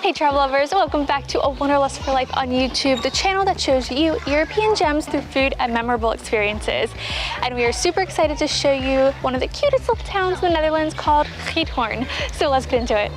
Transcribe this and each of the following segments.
Hey travel lovers, welcome back to A Wanderlust for Life on YouTube, the channel that shows you European gems through food and memorable experiences. And we are super excited to show you one of the cutest little towns in the Netherlands called Giethoorn. So let's get into it.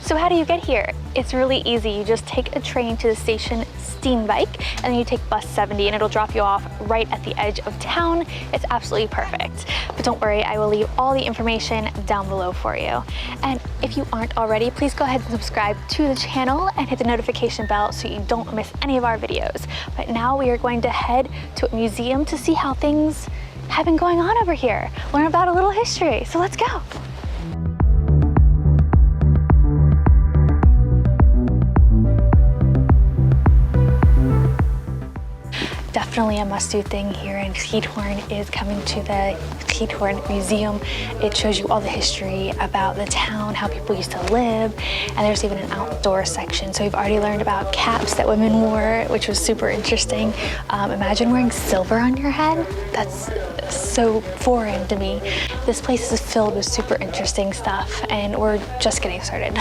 So how do you get here? It's really easy. You just take a train to the station Steenwijk and then you take bus 70 and it'll drop you off right at the edge of town. It's absolutely perfect. But don't worry, I will leave all the information down below for you. And if you aren't already, please go ahead and subscribe to the channel and hit the notification bell so you don't miss any of our videos. But now we are going to head to a museum to see how things have been going on over here. Learn about a little history. So let's go. Definitely a must-do thing here in Giethoorn is coming to the Giethoorn Museum. It shows you all the history about the town, how people used to live, and there's even an outdoor section. So we've already learned about caps that women wore, which was super interesting. Imagine wearing silver on your head. That's so foreign to me. This place is filled with super interesting stuff, and we're just getting started.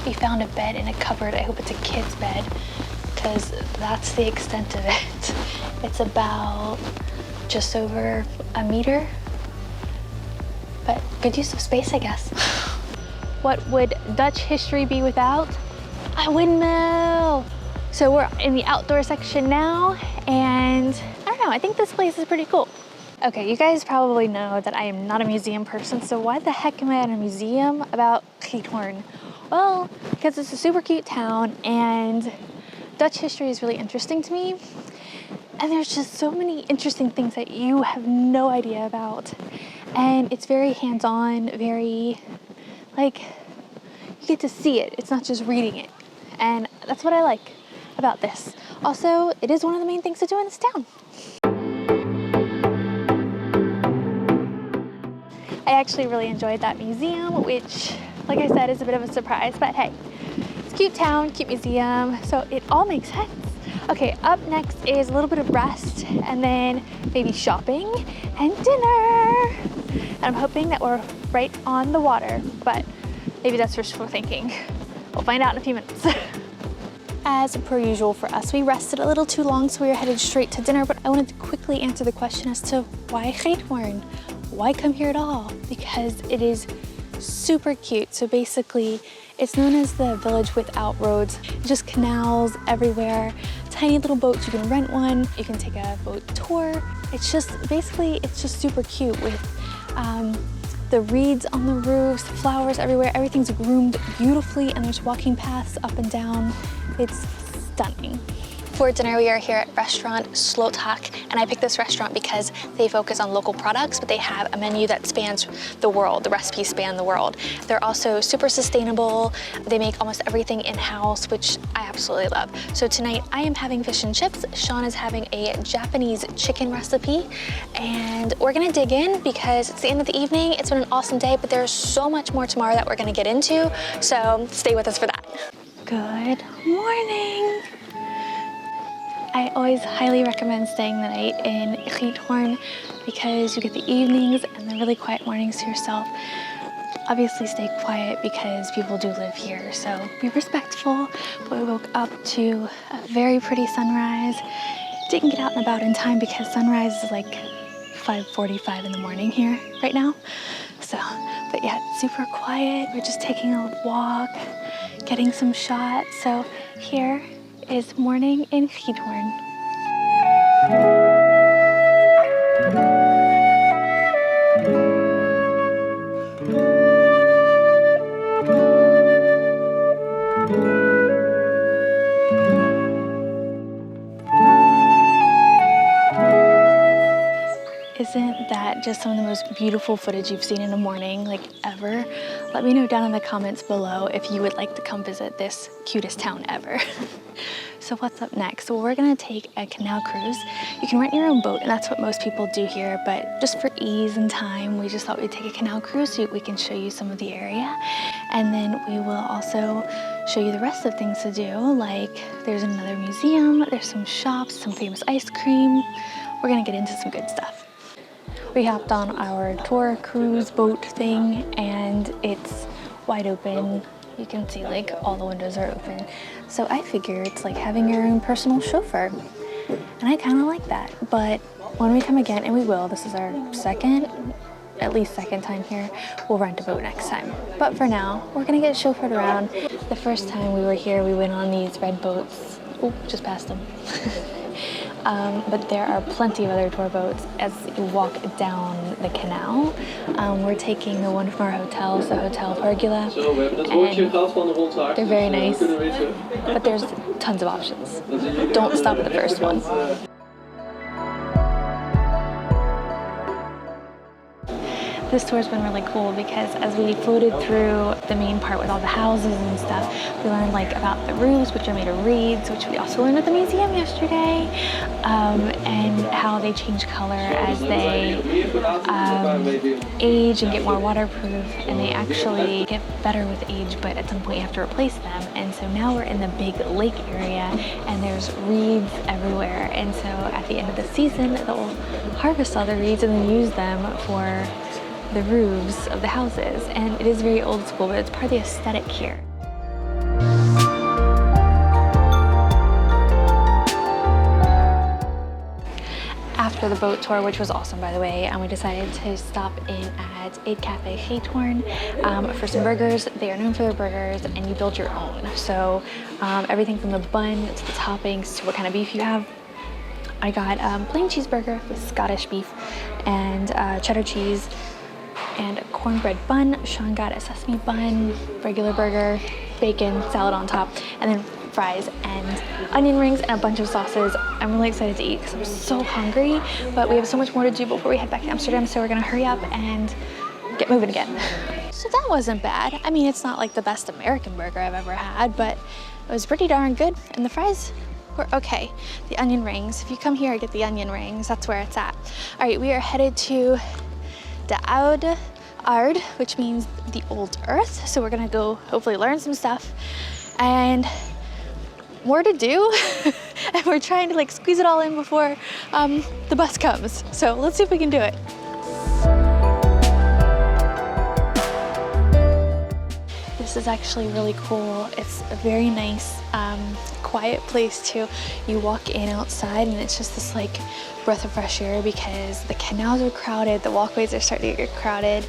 We found a bed in a cupboard. I hope it's a kid's bed because that's the extent of it. It's about just over a meter, but good use of space, I guess. What would Dutch history be without a windmill? So we're in the outdoor section now, and I don't know, I think this place is pretty cool. Okay, you guys probably know that I am not a museum person, so why the heck am I at a museum about Giethoorn? Well, because it's a super cute town and Dutch history is really interesting to me. And there's just so many interesting things that you have no idea about. And it's very hands-on, very, like, you get to see it. It's not just reading it. And that's what I like about this. Also, it is one of the main things to do in this town. I actually really enjoyed that museum, which, like I said, is a bit of a surprise, but hey, it's a cute town, cute museum, so it all makes sense. Okay, up next is a little bit of rest and then maybe shopping and dinner. And I'm hoping that we're right on the water, but maybe that's wishful thinking. We'll find out in a few minutes. As per usual for us, we rested a little too long, so we were headed straight to dinner, but I wanted to quickly answer the question as to why Giethoorn? Why come here at all? Because it is super cute. So basically, it's known as the village without roads. Just canals everywhere, tiny little boats. You can rent one, you can take a boat tour. It's just, basically, it's just super cute with the reeds on the roofs, flowers everywhere. Everything's groomed beautifully and there's walking paths up and down. It's stunning. For dinner, we are here at restaurant Slothack, and I picked this restaurant because they focus on local products, but they have a menu that spans the world. The recipes span the world. They're also super sustainable. They make almost everything in-house, which I absolutely love. So tonight, I am having fish and chips. Sean is having a Japanese chicken recipe, and we're gonna dig in because it's the end of the evening. It's been an awesome day, but there's so much more tomorrow that we're gonna get into, so stay with us for that. Good morning. I always highly recommend staying the night in Giethoorn because you get the evenings and the really quiet mornings to yourself. Obviously stay quiet because people do live here, so be respectful. But we woke up to a very pretty sunrise. Didn't get out and about in time because sunrise is like 5:45 in the morning here right now. So, but yeah, it's super quiet. We're just taking a walk, getting some shots. So here is morning in Giethoorn. Isn't that just some of the most beautiful footage you've seen in a morning, like ever? Let me know down in the comments below if you would like to come visit this cutest town ever. So what's up next? Well, we're gonna take a canal cruise. You can rent your own boat, and that's what most people do here, but just for ease and time, we just thought we'd take a canal cruise so we can show you some of the area. And then we will also show you the rest of things to do, like there's another museum, there's some shops, some famous ice cream. We're gonna get into some good stuff. We hopped on our tour cruise boat thing, and it's wide open. You can see like all the windows are open. So I figure it's like having your own personal chauffeur. And I kind of like that. But when we come again, and we will, this is our at least second time here, we'll rent a boat next time. But for now, we're gonna get chauffeured around. The first time we were here, we went on these red boats. Oh, just passed them. But there are plenty of other tour boats as you walk down the canal. We're taking the one from our hotel, the Hotel Pergola, and they're very nice, but there's tons of options. Don't stop at the first one. This tour's been really cool because as we floated through the main part with all the houses and stuff, we learned like about the roofs, which are made of reeds, which we also learned at the museum yesterday, and how they change color as they age and get more waterproof, and they actually get better with age, but at some point you have to replace them. And so now we're in the big lake area, and there's reeds everywhere, and so at the end of the season, they'll harvest all the reeds and then use them for the roofs of the houses. And it is very old school, but it's part of the aesthetic here. After the boat tour, which was awesome by the way, and we decided to stop in at a Cafe Giethoorn for some burgers. They are known for their burgers, and you build your own. So everything from the bun to the toppings to what kind of beef you have. I got plain cheeseburger with Scottish beef and cheddar cheese and a cornbread bun. Sean got a sesame bun, regular burger, bacon, salad on top, and then fries and onion rings and a bunch of sauces. I'm really excited to eat because I'm so hungry, but we have so much more to do before we head back to Amsterdam, so we're gonna hurry up and get moving again. So that wasn't bad. I mean, it's not like the best American burger I've ever had, but it was pretty darn good, and the fries were okay. The onion rings, if you come here, get the onion rings, that's where it's at. All right, we are headed to the AARDE, which means the old earth. So we're gonna go hopefully learn some stuff and more to do. And we're trying to like squeeze it all in before the bus comes. So let's see if we can do it. This is actually really cool. It's a very nice, quiet place too. You walk in outside and it's just this like breath of fresh air because the canals are crowded, the walkways are starting to get crowded.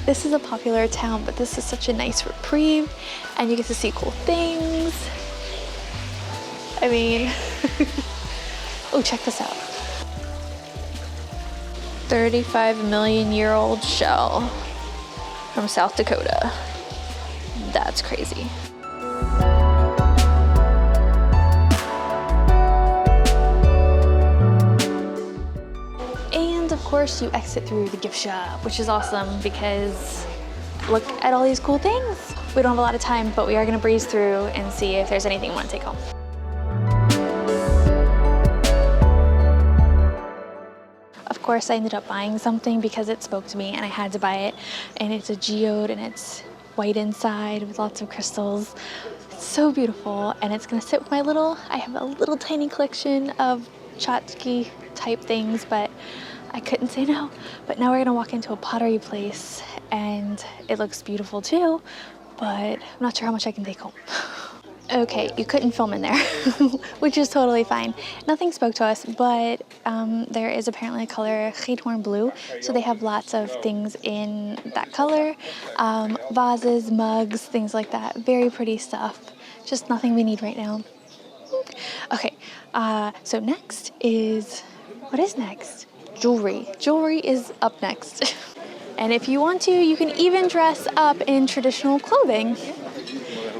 This is a popular town, but this is such a nice reprieve and you get to see cool things. I mean, oh, check this out. 35-million-year-old shell from South Dakota. That's crazy. And of course you exit through the gift shop, which is awesome because look at all these cool things. We don't have a lot of time, but we are gonna breeze through and see if there's anything we wanna take home. Of course, I ended up buying something because it spoke to me and I had to buy it. And it's a geode and it's white inside with lots of crystals. It's so beautiful, and it's gonna sit with my I have a little tiny collection of tchotchke type things, but I couldn't say no. But now we're gonna walk into a pottery place and it looks beautiful too, but I'm not sure how much I can take home. Okay, you couldn't film in there, which is totally fine. Nothing spoke to us, but there is apparently a color Giethoorn blue, so they have lots of things in that color. Vases, mugs, things like that. Very pretty stuff. Just nothing we need right now. Okay, so next is, what is next? Jewelry. Jewelry is up next. And if you want to, you can even dress up in traditional clothing.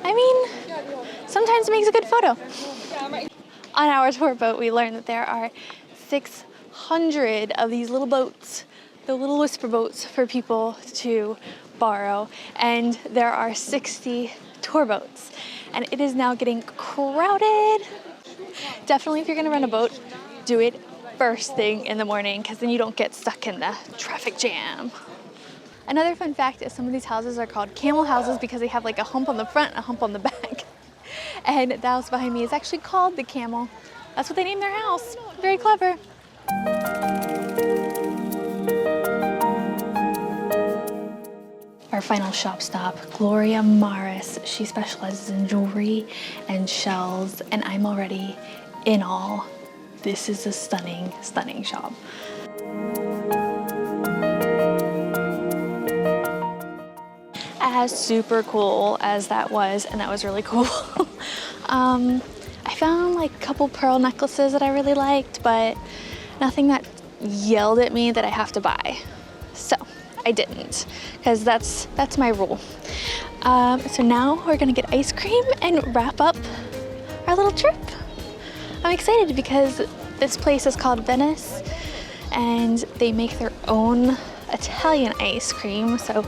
I mean, sometimes it makes a good photo. On our tour boat, we learned that there are 600 of these little boats, the little whisper boats for people to borrow, and there are 60 tour boats. and it is now getting crowded. Definitely if you're gonna rent a boat, do it first thing in the morning because then you don't get stuck in the traffic jam. Another fun fact is some of these houses are called camel houses because they have like a hump on the front and a hump on the back. And the house behind me is actually called the Camel. That's what they named their house. Very clever. Our final shop stop, Gloria Maris. She specializes in jewelry and shells, and I'm already in awe. This is a stunning, stunning shop. As super cool as that was, and that was really cool, I found like a couple pearl necklaces that I really liked, but nothing that yelled at me that I have to buy. So I didn't, because that's my rule. So now we're gonna get ice cream and wrap up our little trip. I'm excited because this place is called VENICE, and they make their own Italian ice cream, so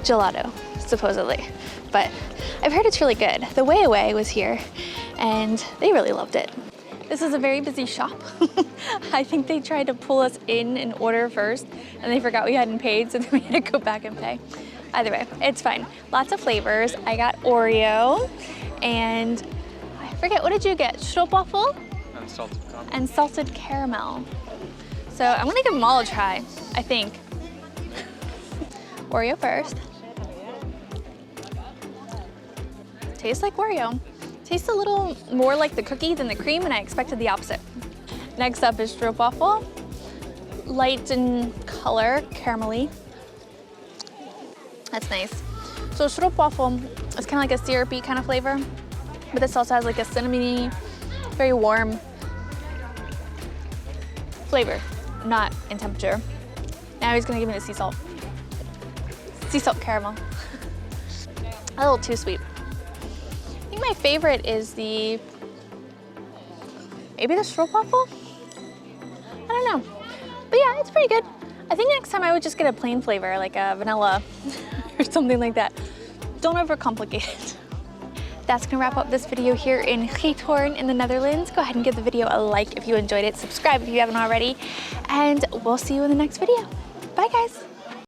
gelato, supposedly. But I've heard it's really good. The Way Away was here, and they really loved it. This is a very busy shop. I think they tried to pull us in and order first, and they forgot we hadn't paid, so then we had to go back and pay. Either way, it's fine. Lots of flavors. I got Oreo, and I forget, what did you get? Stroopwafel? And salted caramel. And salted caramel. So I'm gonna give them all a try, I think. Oreo first. Tastes like Oreo. Tastes a little more like the cookie than the cream, and I expected the opposite. Next up is stroopwafel. Light in color, caramelly. That's nice. So stroopwafel is kind of like a syrupy kind of flavor, but this also has like a cinnamony, very warm flavor, not in temperature. Now he's gonna give me the sea salt. Sea salt caramel. A little too sweet. I think my favorite is maybe the stroopwafel? I don't know. But yeah, it's pretty good. I think next time I would just get a plain flavor, like a vanilla or something like that. Don't overcomplicate it. That's gonna wrap up this video here in Giethoorn in the Netherlands. Go ahead and give the video a like if you enjoyed it. Subscribe if you haven't already. And we'll see you in the next video. Bye guys.